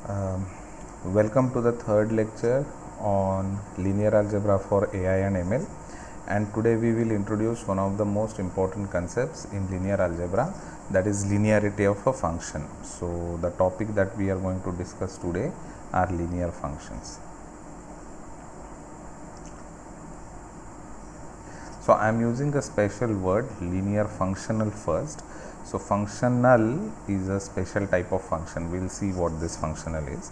Um, Welcome to the third lecture on linear algebra for AI and ML, and today we will introduce one of the most important concepts in linear algebra, that is linearity of a function. So the topic that we are going to discuss today are linear functions. So I am using a special word, linear functional, first. So functional is a special type of function. We will see what this functional is.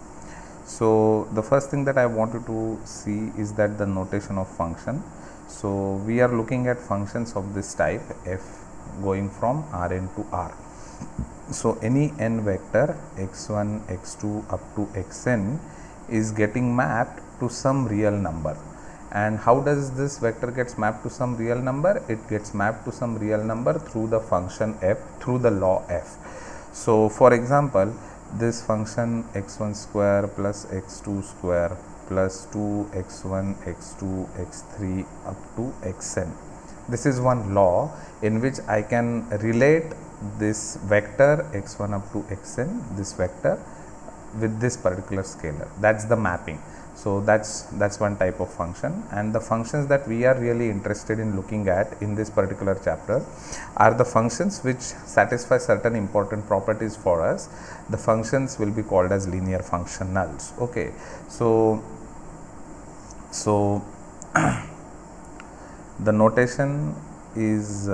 So the first thing that I wanted to see is that the notation of function. So we are looking at functions of this type f going from Rn to R. So any n vector x1, x2 up to xn is getting mapped to some real number. And how does this vector gets mapped to some real number? It gets mapped to some real number through the function f, through the law f. So for example, this function x1 square plus x2 square plus 2x1, x2, x3 up to xn. This is one law in which I can relate this vector x1 up to xn, this vector, with this particular scalar. That's the mapping. So that's one type of function, and the functions that we are really interested in looking at in this particular chapter are the functions which satisfy certain important properties for us. The functions will be called as linear functionals. Okay, so the notation is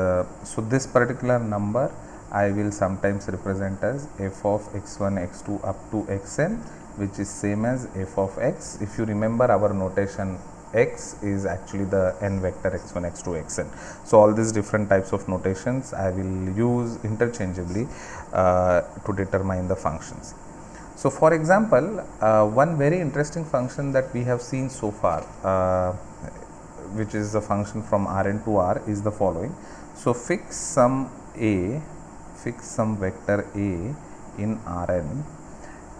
so this particular number I will sometimes represent as f of x1, x2 up to xn, which is same as f of x. If you remember, our notation x is actually the n vector x1, x2, xn. So all these different types of notations I will use interchangeably to determine the functions. So for example, one very interesting function that we have seen so far, which is a function from Rn to R, is the following. So fix some vector a in Rn,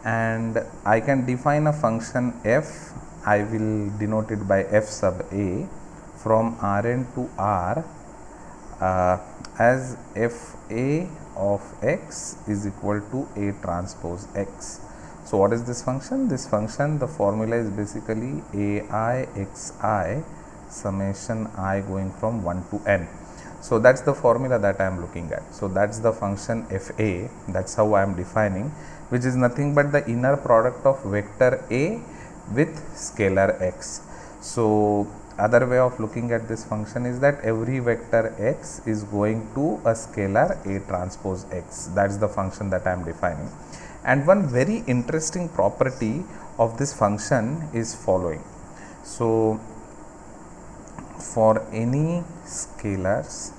and I can define a function f. I will denote it by f sub a from Rn to R as f a of x is equal to a transpose x. So what is this function? This function, the formula is basically ai xi summation I going from 1 to n. So that's the formula that I am looking at. So that's the function fa. That's how I am defining, which is nothing but the inner product of vector a with scalar x. So other way of looking at this function is that every vector x is going to a scalar a transpose x. That's the function that I am defining. And one very interesting property of this function is following. So for any scalars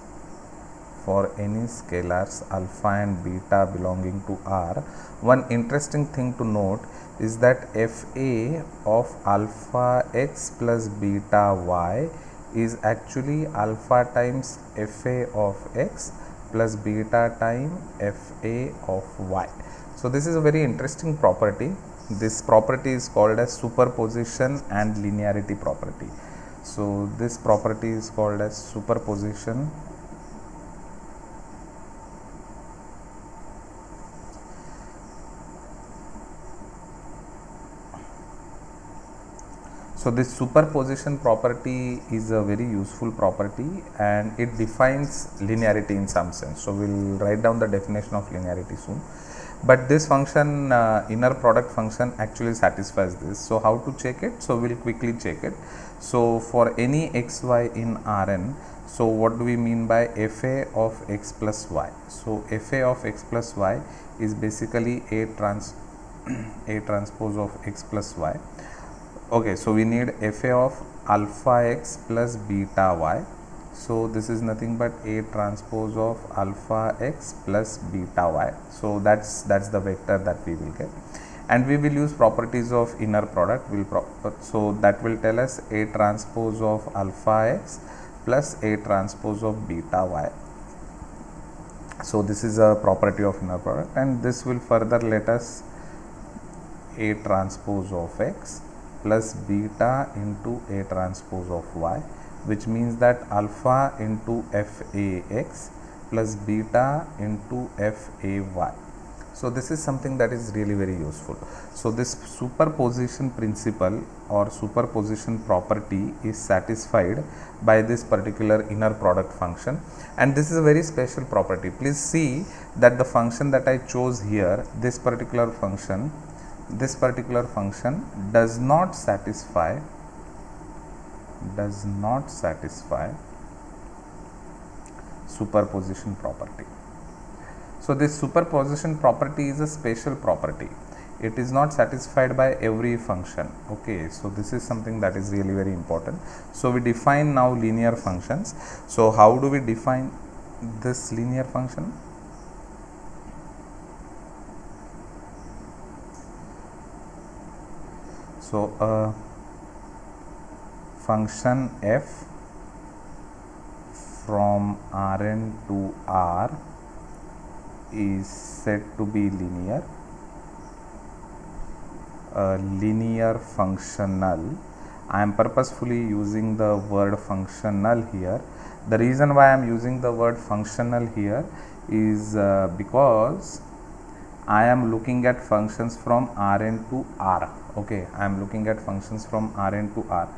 alpha and beta belonging to R, one interesting thing to note is that fa of alpha x plus beta y is actually alpha times fa of x plus beta times fa of y. So this is a very interesting property. This property is called as superposition and linearity property. So this property is called as superposition So this superposition property is a very useful property, and it defines linearity in some sense. So we'll write down the definition of linearity soon. But this function, inner product function, actually satisfies this. So how to check it? So we'll quickly check it. So for any xy in Rn, so what do we mean by fa of x plus y? So fa of x plus y is basically a transpose of x plus y. Okay, so we need fa of alpha x plus beta y. So this is nothing but a transpose of alpha x plus beta y. So that's the vector that we will get, and we will use properties of inner product. So that will tell us a transpose of alpha x plus a transpose of beta y. So this is a property of inner product, and this will further let us a transpose of x plus beta into a transpose of y, which means that alpha into fa x plus beta into fa y. So this is something that is really very useful. So this superposition principle or superposition property is satisfied by this particular inner product function, and this is a very special property. Please see that the function that I chose here, this particular function does not satisfy superposition property. So this superposition property is a special property. It is not satisfied by every function. Okay, so this is something that is really very important. So we define now linear functions. So how do we define this linear function? So a function f from Rn to R is said to be linear. A linear functional. I am purposefully using the word functional here. The reason why I am using the word functional here is because I am looking at functions from Rn to R. Okay, I am looking at functions from Rn to R.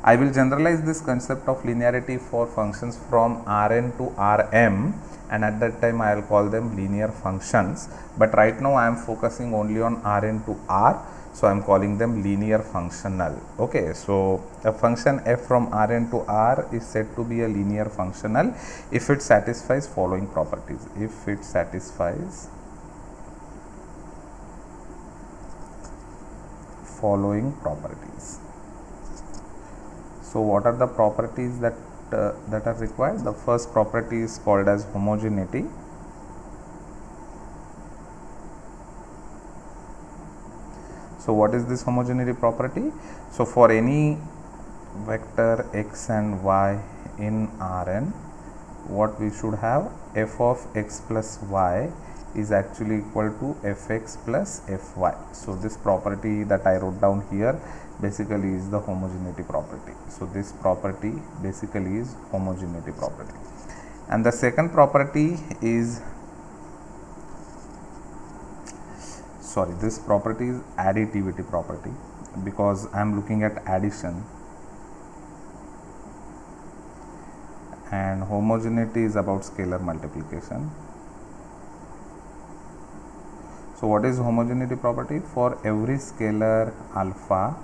I will generalize this concept of linearity for functions from Rn to Rm, and at that time I will call them linear functions, but right now I am focusing only on Rn to R, so I am calling them linear functional. Okay, so a function f from Rn to R is said to be a linear functional if it satisfies following properties. If it satisfies following properties. So what are the properties that are required? The first property is called as homogeneity. So what is this homogeneity property? So for any vector x and y in Rn, what we should have, f of x plus y is actually equal to fx plus fy. So this property that I wrote down here basically is the homogeneity property. So this property basically is homogeneity property. And the second property is, this property is additivity property, because I am looking at addition, and homogeneity is about scalar multiplication. So what is homogeneity property? For every scalar alpha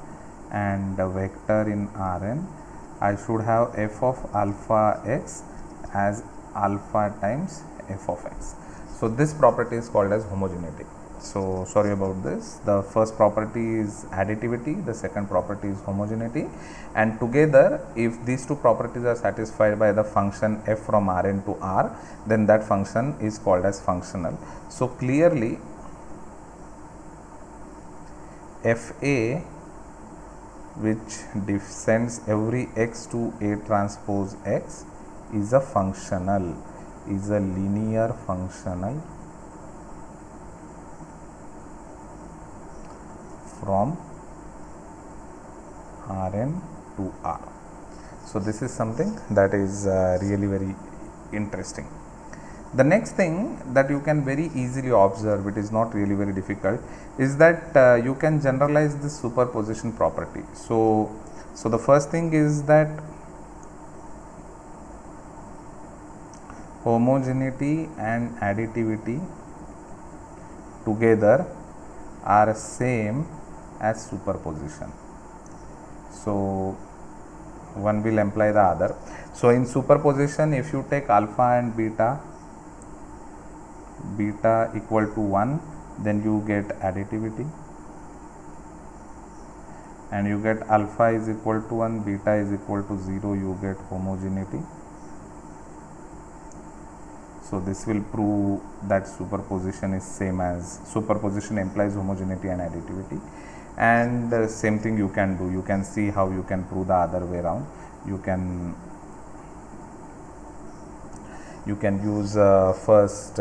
and a vector in Rn, I should have f of alpha x as alpha times f of x. So this property is called as homogeneity. So sorry about this. The first property is additivity, the second property is homogeneity, and together if these two properties are satisfied by the function f from Rn to R, then that function is called as functional. So clearly fa, which descends every x to A transpose x, is a functional, is a linear functional from Rn to R. So this is something that is really very interesting. The next thing that you can very easily observe, it is not really very difficult, is that you can generalize this superposition property. So the first thing is that homogeneity and additivity together are same as superposition. So one will imply the other. So in superposition, if you take alpha and beta equal to 1, then you get additivity, and you get alpha is equal to 1, beta is equal to 0, you get homogeneity. So this will prove that superposition is same as, superposition implies homogeneity and additivity. And same thing you can do, you can see how you can prove the other way around. You can use first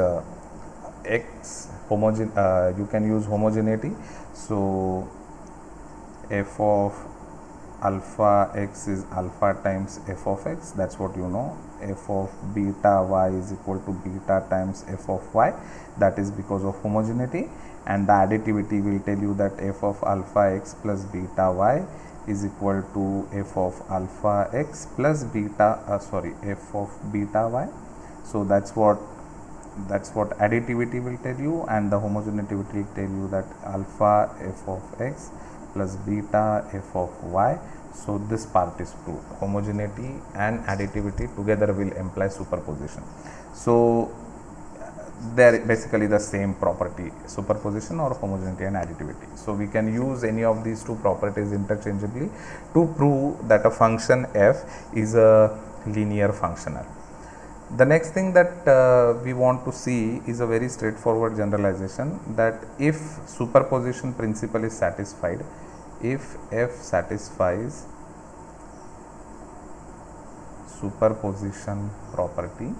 x you can use homogeneity. So f of alpha x is alpha times f of x, that's what you know, f of beta y is equal to beta times f of y. That is because of homogeneity, and the additivity will tell you that f of alpha x plus beta y is equal to f of alpha x plus beta f of beta y. So that's what additivity will tell you, and the homogeneity will tell you that alpha f of x plus beta f of y. So this part is proved. Homogeneity and additivity together will imply superposition. So they are basically the same property, superposition or homogeneity and additivity. So we can use any of these two properties interchangeably to prove that a function f is a linear functional. The next thing that we want to see is a very straightforward generalization, that if superposition principle is satisfied, if f satisfies superposition property,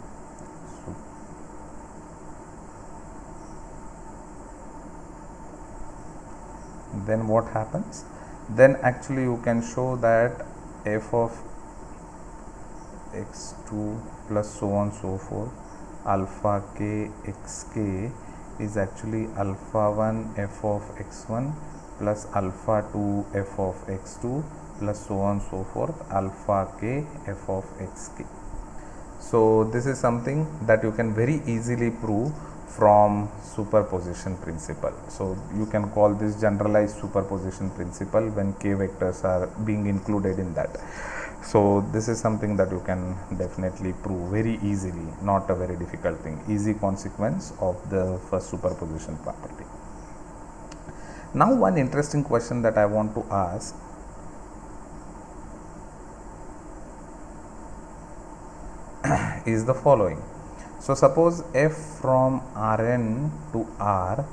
then what happens? Then actually you can show that f of x2 plus so on so forth alpha k xk is actually alpha 1 f of x1 plus alpha 2 f of x2 plus so on so forth alpha k f of xk. So this is something that you can very easily prove from superposition principle. So you can call this generalized superposition principle when k vectors are being included in that. So this is something that you can definitely prove very easily, not a very difficult thing, easy consequence of the first superposition property. Now one interesting question that I want to ask, is the following. So suppose f from Rn to R,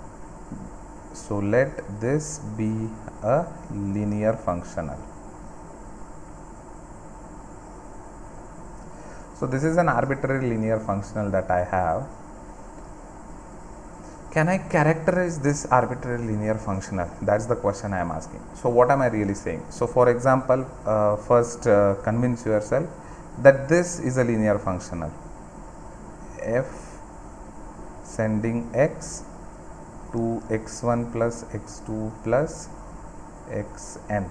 so let this be a linear functional. So this is an arbitrary linear functional that I have. Can I characterize this arbitrary linear functional? That's the question I am asking. So what am I really saying? So for example, first convince yourself that this is a linear functional. F sending x to x1 plus x2 plus xn.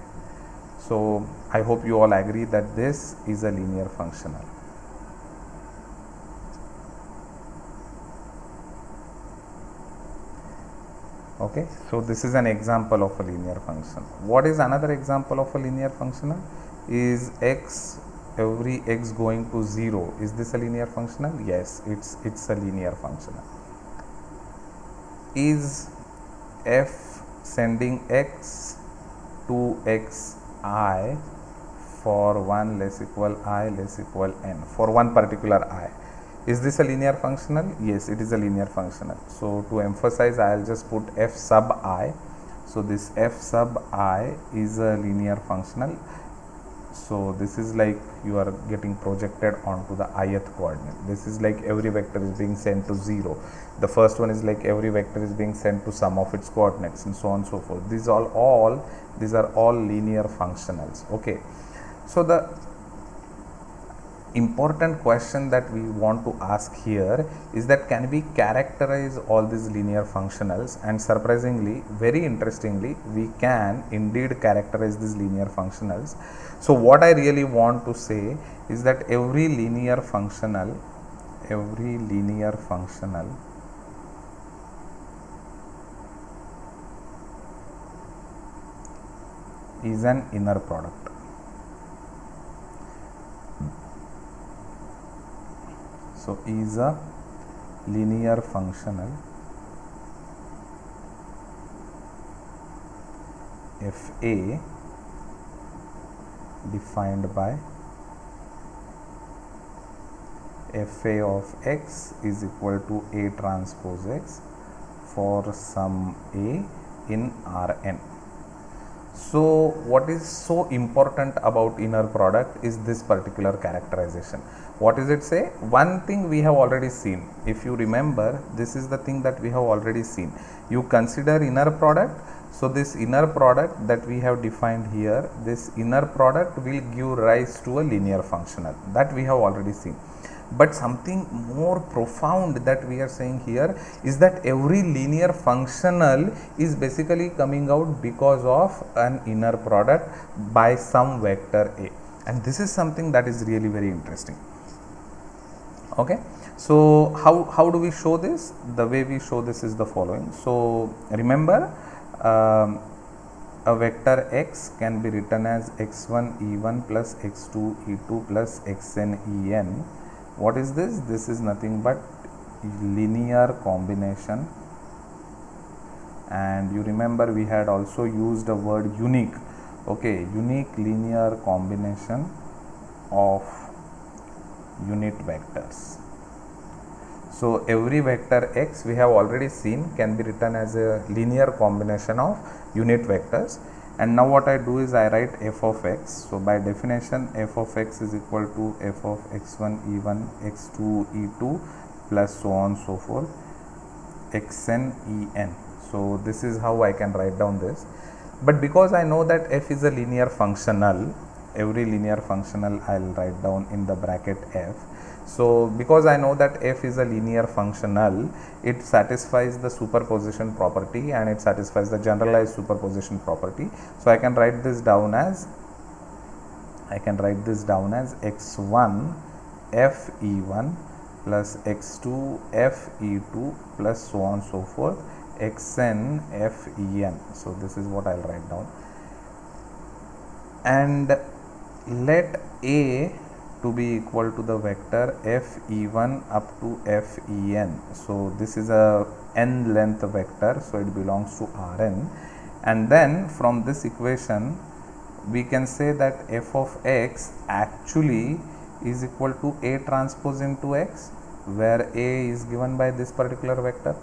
So I hope you all agree that this is a linear functional. Okay, so this is an example of a linear function. What is another example of a linear functional? Is x, every x going to 0, is this a linear functional? Yes, it's a linear functional. Is f sending x to xi for 1 less equal I less equal n, for one particular I, is this a linear functional? Yes, it is a linear functional. So to emphasize, I will just put f sub I. So this f sub I is a linear functional. So this is like you are getting projected onto the ith coordinate. This is like every vector is being sent to 0. The first one is like every vector is being sent to sum of its coordinates, and so on and so forth. These are all linear functionals. Okay. So the important question that we want to ask here is that can we characterize all these linear functionals? And surprisingly, very interestingly, we can indeed characterize these linear functionals. So what I really want to say is that every linear functional is an inner product. So is a linear functional Fa defined by Fa of x is equal to A transpose x for some A in Rn. So what is so important about inner product is this particular characterization. What does it say? One thing we have already seen. If you remember, this is the thing that we have already seen. You consider inner product, So this inner product that we have defined here, this inner product will give rise to a linear functional, that we have already seen. But something more profound that we are saying here is that every linear functional is basically coming out because of an inner product by some vector A, and this is something that is really very interesting. Okay, so how do we show this? The way we show this is the following. So remember, a vector x can be written as x1 e1 plus x2 e2 plus xn en. What is this? This is nothing but linear combination, and you remember we had also used a word unique. Okay, unique linear combination of unit vectors. So every vector x, we have already seen, can be written as a linear combination of unit vectors. And now what I do is I write f of x. So by definition, f of x is equal to f of x1 e1 x2 e2 plus so on so forth xn en. So this is how I can write down this. But because I know that f is a linear functional, every linear functional I will write down in the bracket f. So because I know that f is a linear functional, it satisfies the superposition property and it satisfies the generalized superposition property. So I can write this down as x1 f e1 plus x2 f e2 plus so on so forth xn f en. So this is what I will write down, and let A to be equal to the vector f e1 up to f en. So this is a n length vector, so it belongs to Rn, and then from this equation we can say that f of x actually is equal to A transpose into x, where A is given by this particular vector.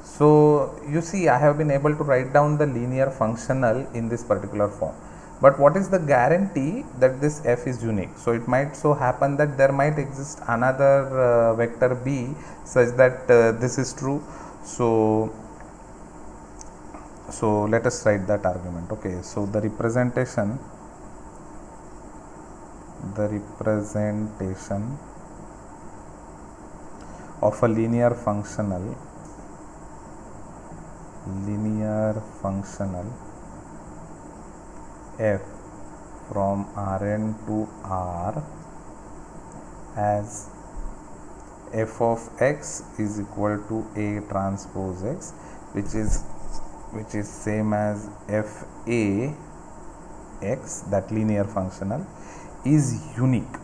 So you see, I have been able to write down the linear functional in this particular form. But what is the guarantee that this f is unique? So it might so happen that there might exist another vector b such that this is true. So let us write that argument. Okay, so the representation of a linear functional f from Rn to R as f of x is equal to A transpose x, which is same as f A x, that linear functional, is unique.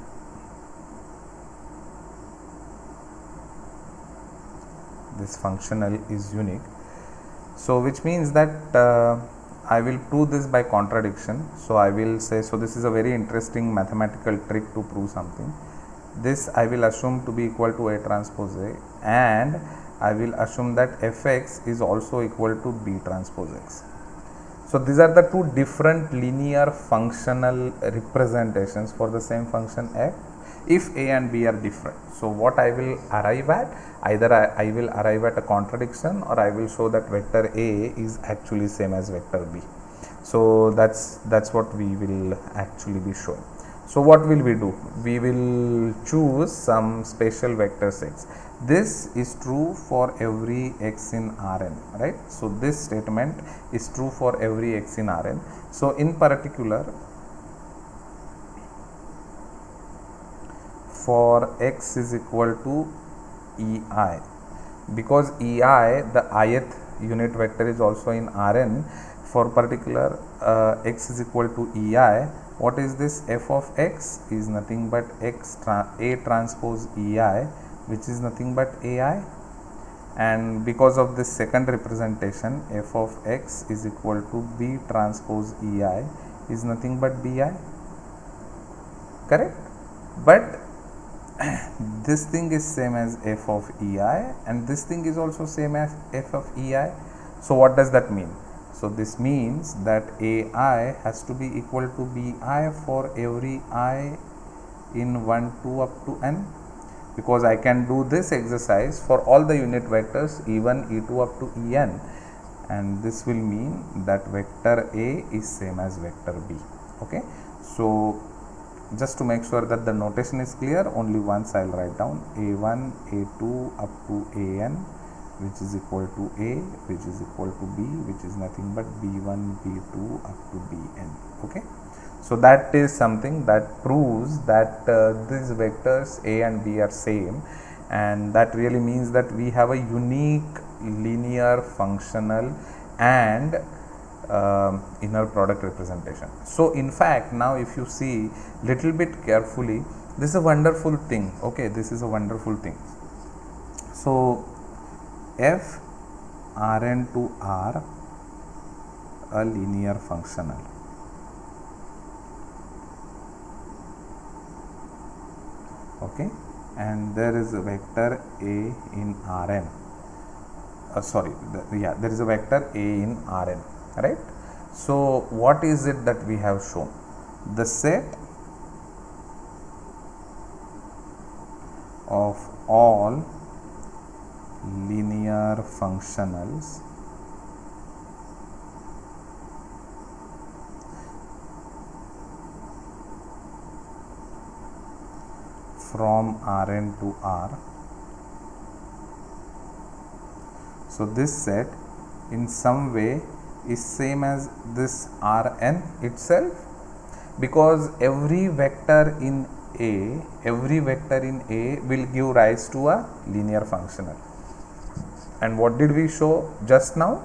This functional is unique. So which means that I will prove this by contradiction. So I will say, so this is a very interesting mathematical trick to prove something. This I will assume to be equal to A transpose A, and I will assume that fx is also equal to B transpose x. So these are the two different linear functional representations for the same function f if A and B are different. So what I will arrive at, either I will arrive at a contradiction, or I will show that vector A is actually same as vector B. So that's what we will actually be showing. So what will we do? We will choose some special vector x. This is true for every x in Rn, right? So this statement is true for every x in Rn. So in particular, for x is equal to ei, because ei, the ith unit vector, is also in Rn. For particular x is equal to ei, what is this? F of x is nothing but A transpose ei, which is nothing but ai, and because of this second representation, f of x is equal to B transpose ei is nothing but bi, correct? But this thing is same as f of ei, and this thing is also same as f of ei. So what does that mean? So this means that ai has to be equal to bi for every I in 1, 2 up to n, because I can do this exercise for all the unit vectors E1, E2 up to En, and this will mean that vector A is same as vector B. Okay, so just to make sure that the notation is clear, only once I will write down A1, A2 up to AN, which is equal to A, which is equal to B, which is nothing but B1, B2 up to Bn. Okay, so that is something that proves that these vectors A and B are same, and that really means that we have a unique linear functional and inner product representation. So in fact, now if you see little bit carefully, this is a wonderful thing. Okay, this is a wonderful thing. So f Rn to R, a linear functional. Okay, and there is a vector A in Rn. There is a vector A in Rn, right? So what is it that we have shown? The set of all linear functionals from Rn to R. So this set in some way is same as this Rn itself, because every vector in A will give rise to a linear functional. And what did we show just now?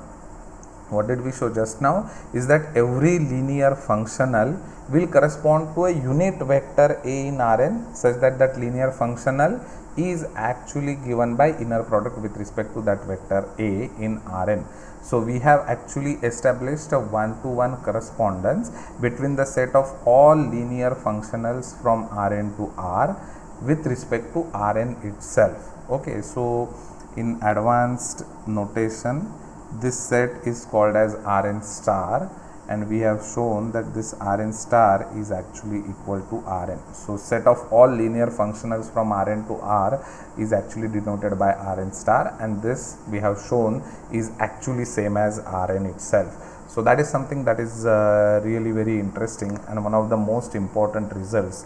Is that every linear functional will correspond to a unit vector A in Rn, such that that linear functional is actually given by inner product with respect to that vector A in Rn. So we have actually established a one-to-one correspondence between the set of all linear functionals from Rn to R with respect to Rn itself. Okay, so in advanced notation, this set is called as Rn star, and we have shown that this Rn star is actually equal to Rn. So set of all linear functionals from Rn to R is actually denoted by Rn star, and this we have shown is actually same as Rn itself. So that is something that is really very interesting and one of the most important results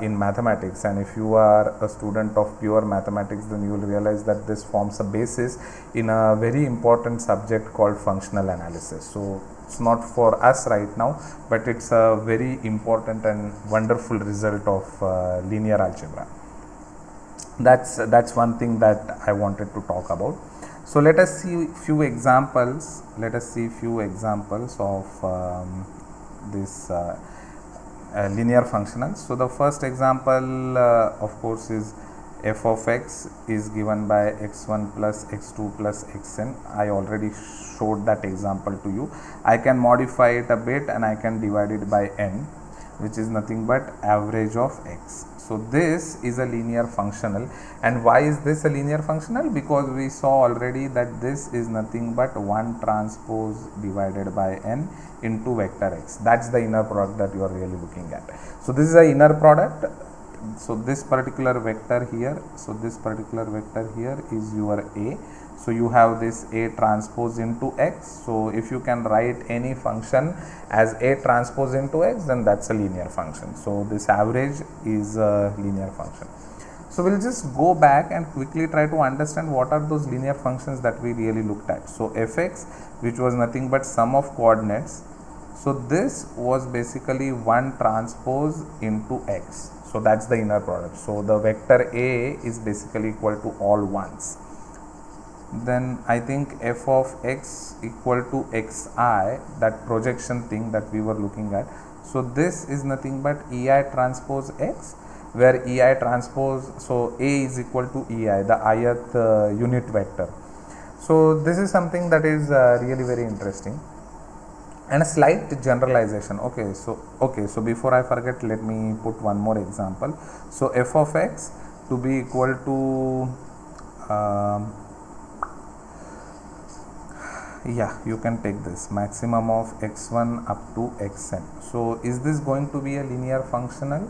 in mathematics. And if you are a student of pure mathematics, then you will realize that this forms a basis in a very important subject called functional analysis. So it's not for us right now, but it's a very important and wonderful result of linear algebra. That's one thing that I wanted to talk about. So let us see few examples. Of this linear functionals. So the first example of course is f of x is given by x1 plus x2 plus xn. I already showed that example to you. I can modify it a bit and I can divide it by n, which is nothing but average of x. So this is a linear functional. And why is this a linear functional? Because we saw already that this is nothing but 1 transpose divided by n into vector x. That's the inner product that you are really looking at. So this is the inner product. So this particular vector here, is your A. So you have this A transpose into x. So if you can write any function as A transpose into x, then that's a linear function. So this average is a linear function. So we'll just go back and quickly try to understand what are those linear functions that we really looked at. So fx, which was nothing but sum of coordinates. So this was basically 1 transpose into x. So that's the inner product. So the vector A is basically equal to all ones. Then I think f of x equal to xi, that projection thing that we were looking at. So this is nothing but ei transpose x, where ei transpose, so A is equal to ei, the ith unit vector. So this is something that is really very interesting. And a slight generalization. Okay, so before I forget, let me put one more example. So f of x to be equal to you can take this maximum of x1 up to xn. So is this going to be a linear functional?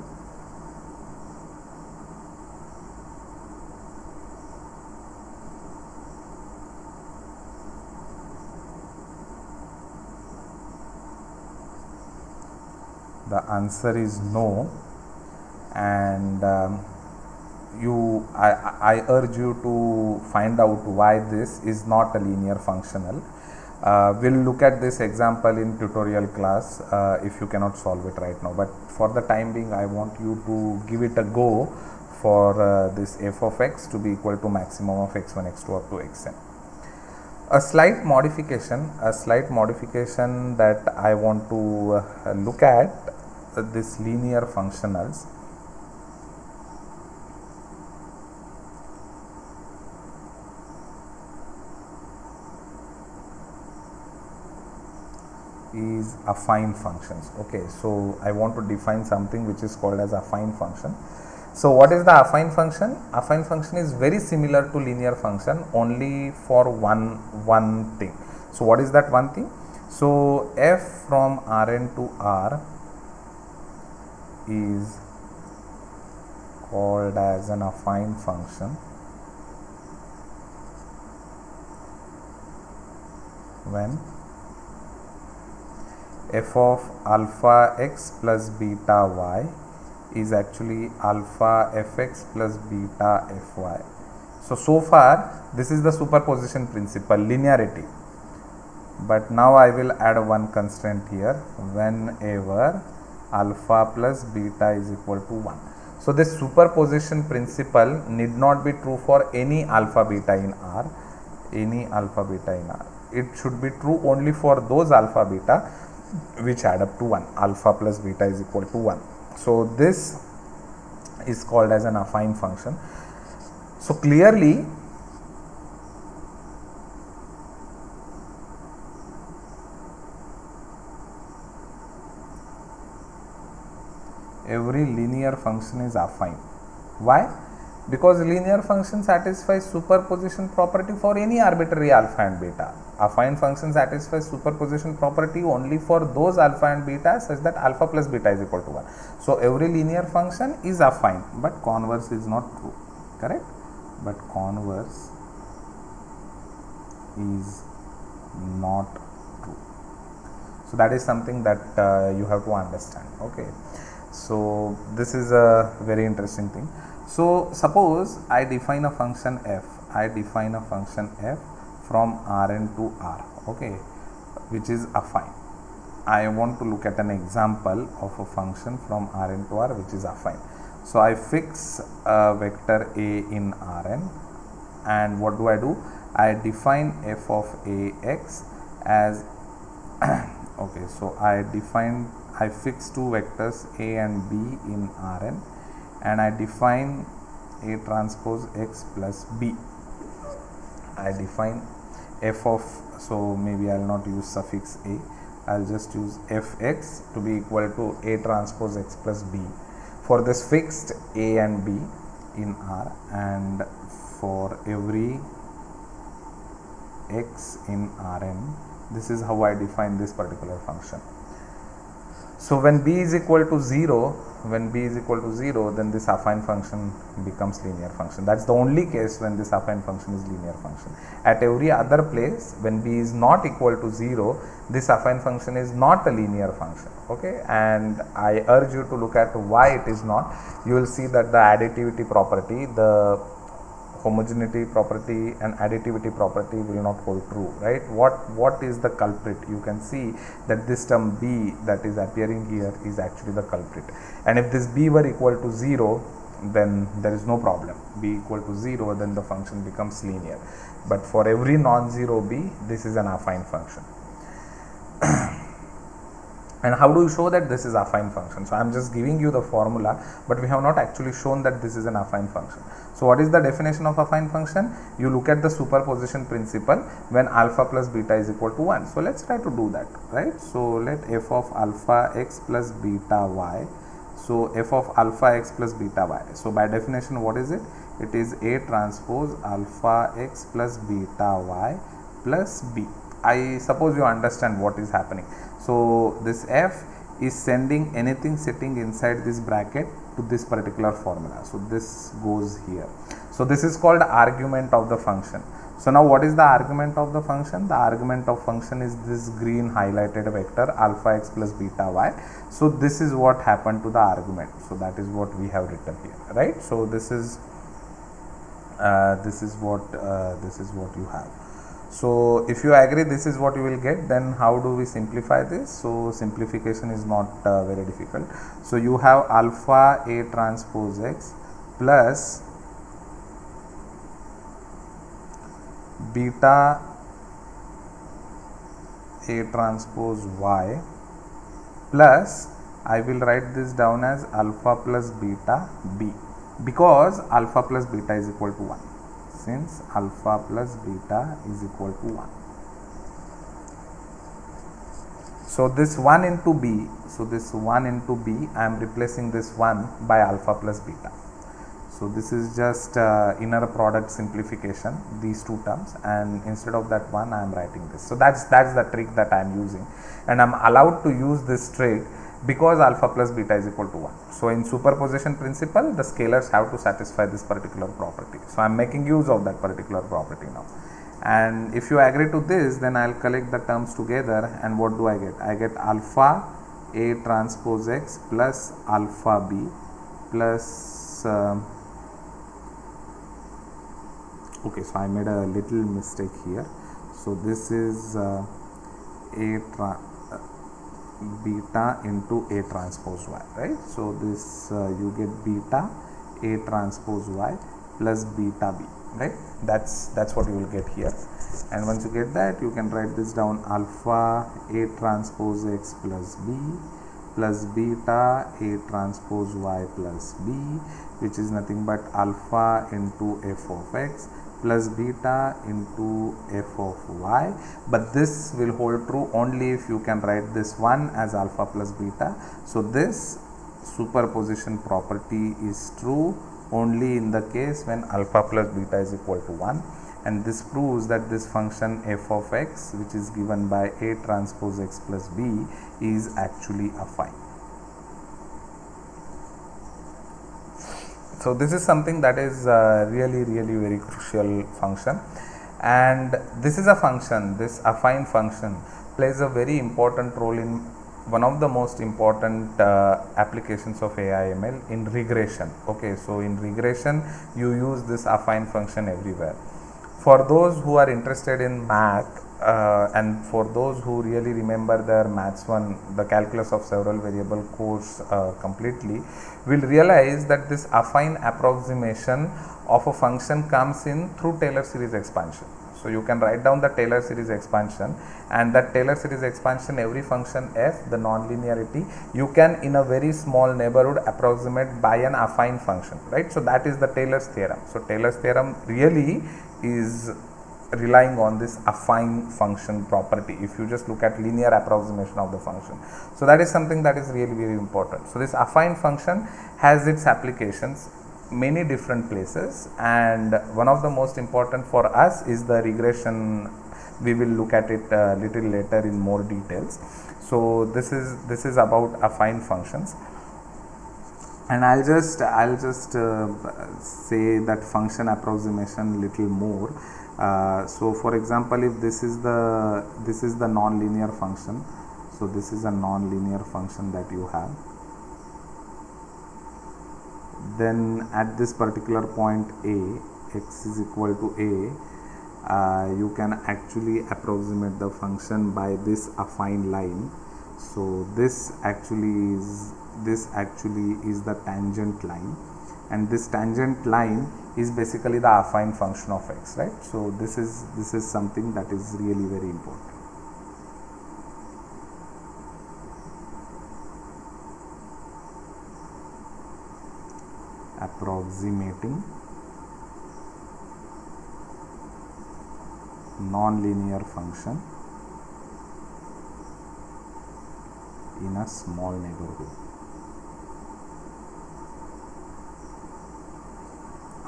The answer is no, and I urge you to find out why this is not a linear functional. We'll look at this example in tutorial class if you cannot solve it right now, but for the time being I want you to give it a go for this f of x to be equal to maximum of x1 x2 up to xn. A slight modification that I want to look at this linear functionals is affine functions. Okay, so I want to define something which is called as affine function. So what is the affine function? Affine function is very similar to linear function only for one thing. So what is that one thing? So f from Rn to R is called as an affine function when f of alpha x plus beta y is actually alpha fx plus beta fy. So far this is the superposition principle, linearity, but now I will add one constraint here, whenever alpha plus beta is equal to 1. So this superposition principle need not be true for any alpha beta in R, it should be true only for those alpha beta which add up to 1, alpha plus beta is equal to 1. So this is called as an affine function. So clearly every linear function is affine. Why? Because linear function satisfies superposition property for any arbitrary alpha and beta. Affine function satisfies superposition property only for those alpha and beta such that alpha plus beta is equal to 1. So every linear function is affine, but converse is not true, correct? But converse is not true. So that is something that you have to understand. Okay, so this is a very interesting thing. So suppose I define a function f from Rn to R, okay, which is affine. I want to look at an example of a function from Rn to R which is affine. So I fix a vector a in Rn, and what do? I define f of ax as okay, so I fix two vectors a and b in Rn, and I define a transpose x plus b. I define f of, so maybe I will not use suffix a, I will just use fx to be equal to a transpose x plus b for this fixed a and b in R, and for every x in Rn. This is how I define this particular function. So when b is equal to 0, then this affine function becomes linear function. That's the only case when this affine function is linear function. At every other place, when b is not equal to 0, this affine function is not a linear function. Okay, and I urge you to look at why it is not. You will see that the additivity property, the homogeneity property and additivity property will not hold true, right? What is the culprit? You can see that this term b that is appearing here is actually the culprit, and if this b were equal to 0, then there is no problem. B equal to 0, then the function becomes linear, but for every non-zero b, this is an affine function. And how do you show that this is affine function? So I am just giving you the formula, but we have not actually shown that this is an affine function. So what is the definition of affine function? You look at the superposition principle when alpha plus beta is equal to 1. So let's try to do that, right? So let f of alpha x plus beta y. So f of alpha x plus beta y. So by definition, what is it? It is A transpose alpha x plus beta y plus b. I suppose you understand what is happening. So this f is sending anything sitting inside this bracket to this particular formula. So this goes here. So this is called argument of the function. So now what is the argument of the function? The argument of function is this green highlighted vector alpha x plus beta y. So this is what happened to the argument. So that is what we have written here, right? So this is what you have. So if you agree this is what you will get, then how do we simplify this? So simplification is not very difficult. So you have alpha A transpose x plus beta A transpose y plus, I will write this down as alpha plus beta b, because alpha plus beta is equal to 1, since alpha plus beta is equal to 1. So this 1 into b, I am replacing this 1 by alpha plus beta. So this is just inner product simplification, these two terms, and instead of that 1 I am writing this. So that's the trick that I am using, and I am allowed to use this trick because alpha plus beta is equal to 1. So in superposition principle, the scalars have to satisfy this particular property. So I am making use of that particular property now. And if you agree to this, then I will collect the terms together, and what do I get? I get alpha A transpose x plus alpha b plus okay, so I made a little mistake here. So this is beta into A transpose y, right? So this you get beta A transpose y plus beta b, right? That's what you will get here. And once you get that, you can write this down: alpha A transpose x plus b plus beta A transpose y plus b, which is nothing but alpha into f of x plus beta into f of y. But this will hold true only if you can write this 1 as alpha plus beta. So this superposition property is true only in the case when alpha plus beta is equal to 1, and this proves that this function f of x, which is given by A transpose x plus b, is actually affine. So this is something that is really very crucial function, and this is a function, this affine function plays a very important role in one of the most important applications of AI/ML, in regression. Okay, so in regression you use this affine function everywhere. For those who are interested in math and for those who really remember their maths 1, the calculus of several variable course completely, will realize that this affine approximation of a function comes in through Taylor series expansion. So you can write down the Taylor series expansion, and that Taylor series expansion, every function f, the nonlinearity, you can in a very small neighborhood approximate by an affine function, right? So that is the Taylor's theorem. So Taylor's theorem really is relying on this affine function property if you just look at linear approximation of the function. So that is something that is really very important. So this affine function has its applications many different places, and one of the most important for us is the regression. We will look at it a little later in more details. So this is about affine functions, and I'll just say that function approximation little more. So for example, if this is the non-linear function, so this is a non-linear function that you have, then at this particular point A, x is equal to A, you can actually approximate the function by this affine line. So this actually is the tangent line, and this tangent line is basically the affine function of x, right? So this is something that is really very important. Approximating non-linear function in a small neighborhood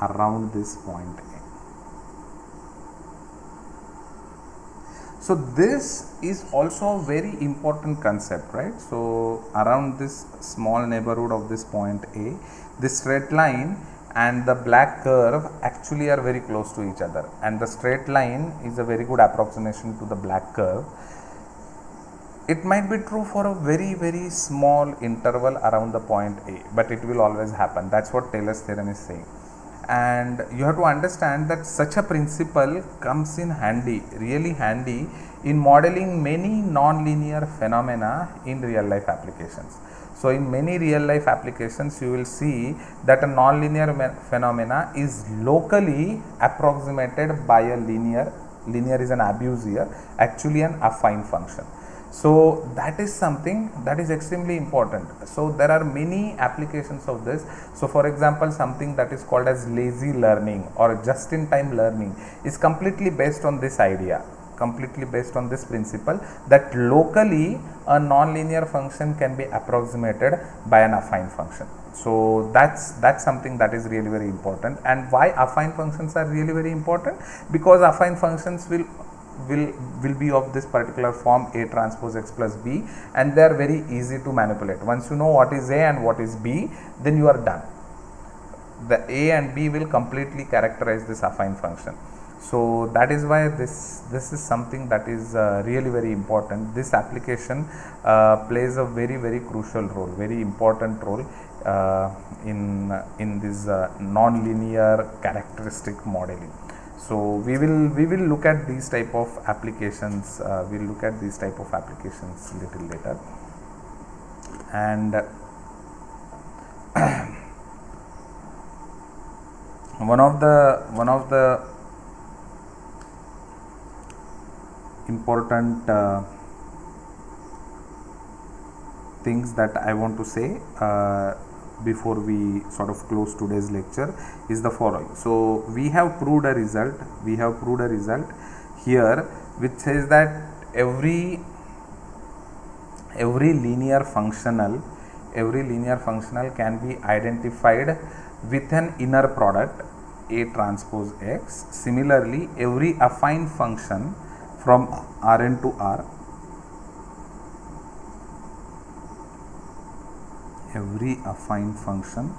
around this point A. So this is also a very important concept, right? So around this small neighborhood of this point A, this straight line and the black curve actually are very close to each other, and the straight line is a very good approximation to the black curve. It might be true for a very small interval around the point A, but it will always happen. That's what Taylor's theorem is saying. And you have to understand that such a principle comes in handy, really handy, in modeling many non-linear phenomena in real life applications. So in many real life applications, you will see that a non-linear phenomena is locally approximated by a linear is an abuse here, actually an affine function. So that is something that is extremely important. So there are many applications of this. So for example, something that is called as lazy learning or just in time learning is completely based on this idea, completely based on this principle, that locally a non-linear function can be approximated by an affine function. So that's something that is really very important. And why affine functions are really very important? Because affine functions will be of this particular form, A transpose X plus B, and they are very easy to manipulate. Once you know what is A and what is B, then you are done. The A and B will completely characterize this affine function. So that is why this is something that is really very important. This application plays a very crucial role, very important role in this non-linear characteristic modeling. So we will look at these type of applications. We'll look at these type of applications little later. And one of the important things that I want to say before we sort of close today's lecture is the following. So we have proved a result here which says that every linear functional can be identified with an inner product A transpose X. Similarly, every affine function from Rn to R, every affine function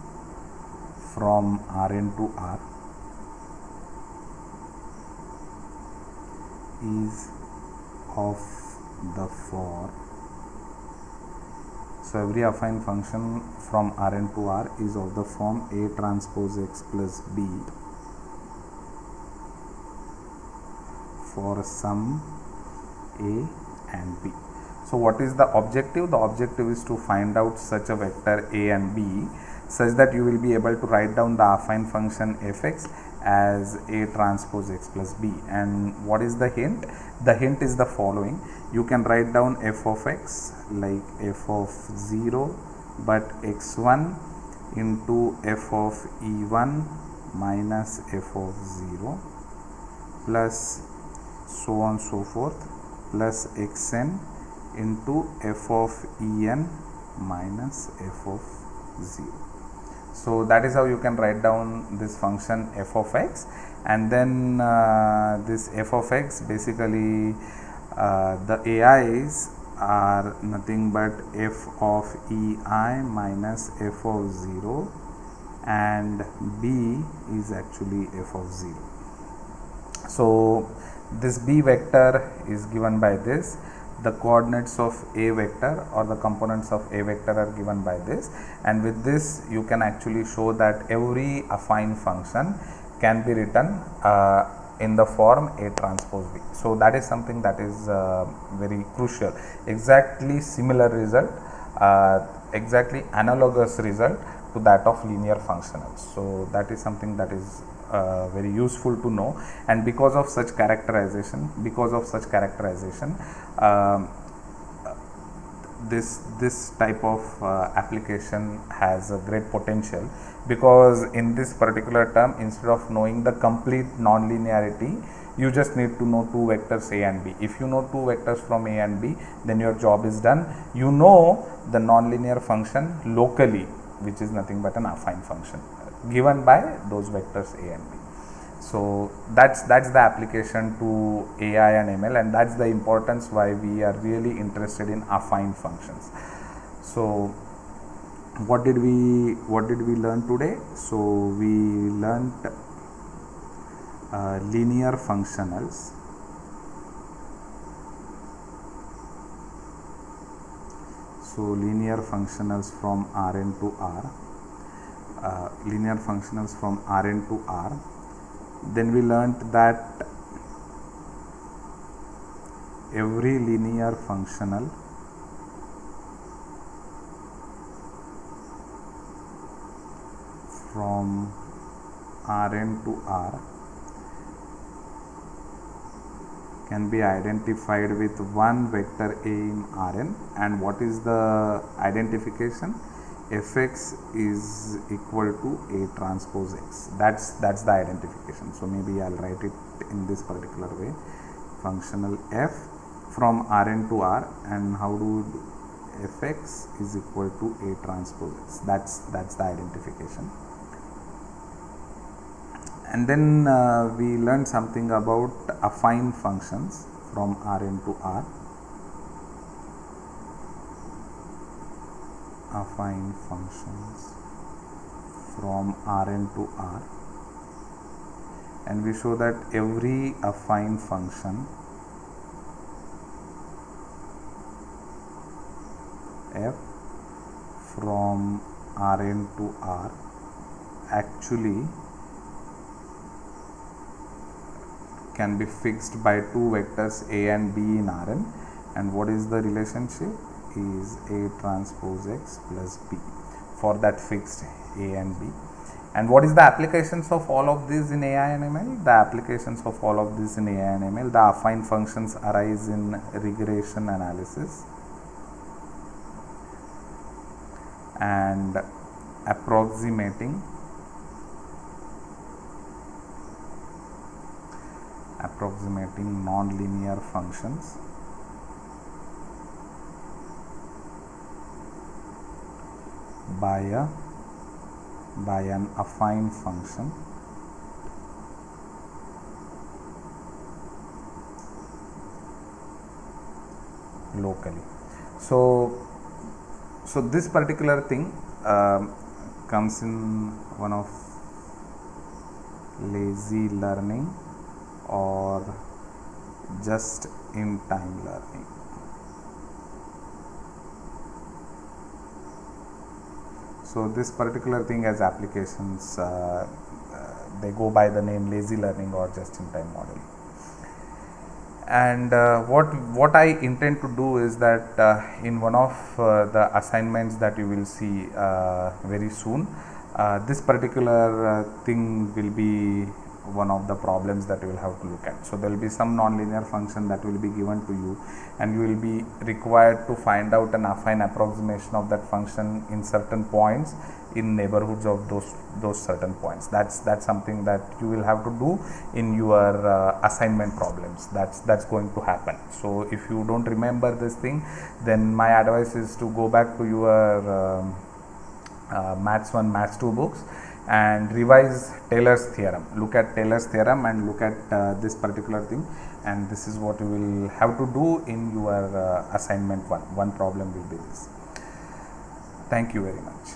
from Rn to R is of the form. So every affine function from Rn to R is of the form A transpose X plus B for some A and B. So what is the objective? The objective is to find out such a vector A and B such that you will be able to write down the affine function fx as A transpose X plus B. And what is the hint? The hint is the following. You can write down f of x like f of 0 but x1 into f of e1 minus f of 0 plus so on so forth plus xn into f of en minus f of 0. So that is how you can write down this function f of x, and then this f of x basically the AIs are nothing but f of ei minus f of 0 and b is actually f of 0. So this b vector is given by this, the coordinates of a vector or the components of a vector are given by this, and with this you can actually show that every affine function can be written in the form A transpose B. So that is something that is very crucial. Exactly similar result, exactly analogous result to that of linear functionals. So that is something that is very useful to know, and because of such characterization, this type of application has a great potential, because in this particular term, instead of knowing the complete non-linearity, you just need to know two vectors A and B. If you know two vectors from A and B, then your job is done. You know the non-linear function locally, which is nothing but an affine function given by those vectors A and B. So that's the application to AI and ML, and that's the importance why we are really interested in affine functions. So what did we learn today? So we learnt linear functionals. So linear functionals from Rn to R, linear functionals from Rn to R. Then we learnt that every linear functional from Rn to R can be identified with one vector A in Rn, and what is the identification? Fx is equal to A transpose X. That's the identification. So maybe I'll write it in this particular way: functional f from Rn to R, and how do Fx is equal to A transpose X. That's the identification. And then we learned something about affine functions from Rn to R. Affine functions from Rn to R, and we show that every affine function f from Rn to R actually can be fixed by two vectors A and B in Rn, and what is the relationship? Is A transpose X plus B for that fixed A and B. And what is the applications of all of this in AI and ML? The applications of all of this in AI and ML, the affine functions arise in regression analysis and approximating non-linear functions by an affine function locally. So this particular thing comes in one of lazy learning or just in time learning. So this particular thing has applications, they go by the name lazy learning or just in time modeling. And what I intend to do is that in one of the assignments that you will see very soon, this particular thing will be one of the problems that you will have to look at. So there will be some nonlinear function that will be given to you, and you will be required to find out an affine approximation of that function in certain points in neighborhoods of those certain points. That's something that you will have to do in your assignment problems. That's going to happen. So if you don't remember this thing, then my advice is to go back to your Maths 1, Maths 2 books and revise Taylor's theorem. Look at Taylor's theorem and look at this particular thing, and this is what you will have to do in your assignment 1. One problem will be this. Thank you very much.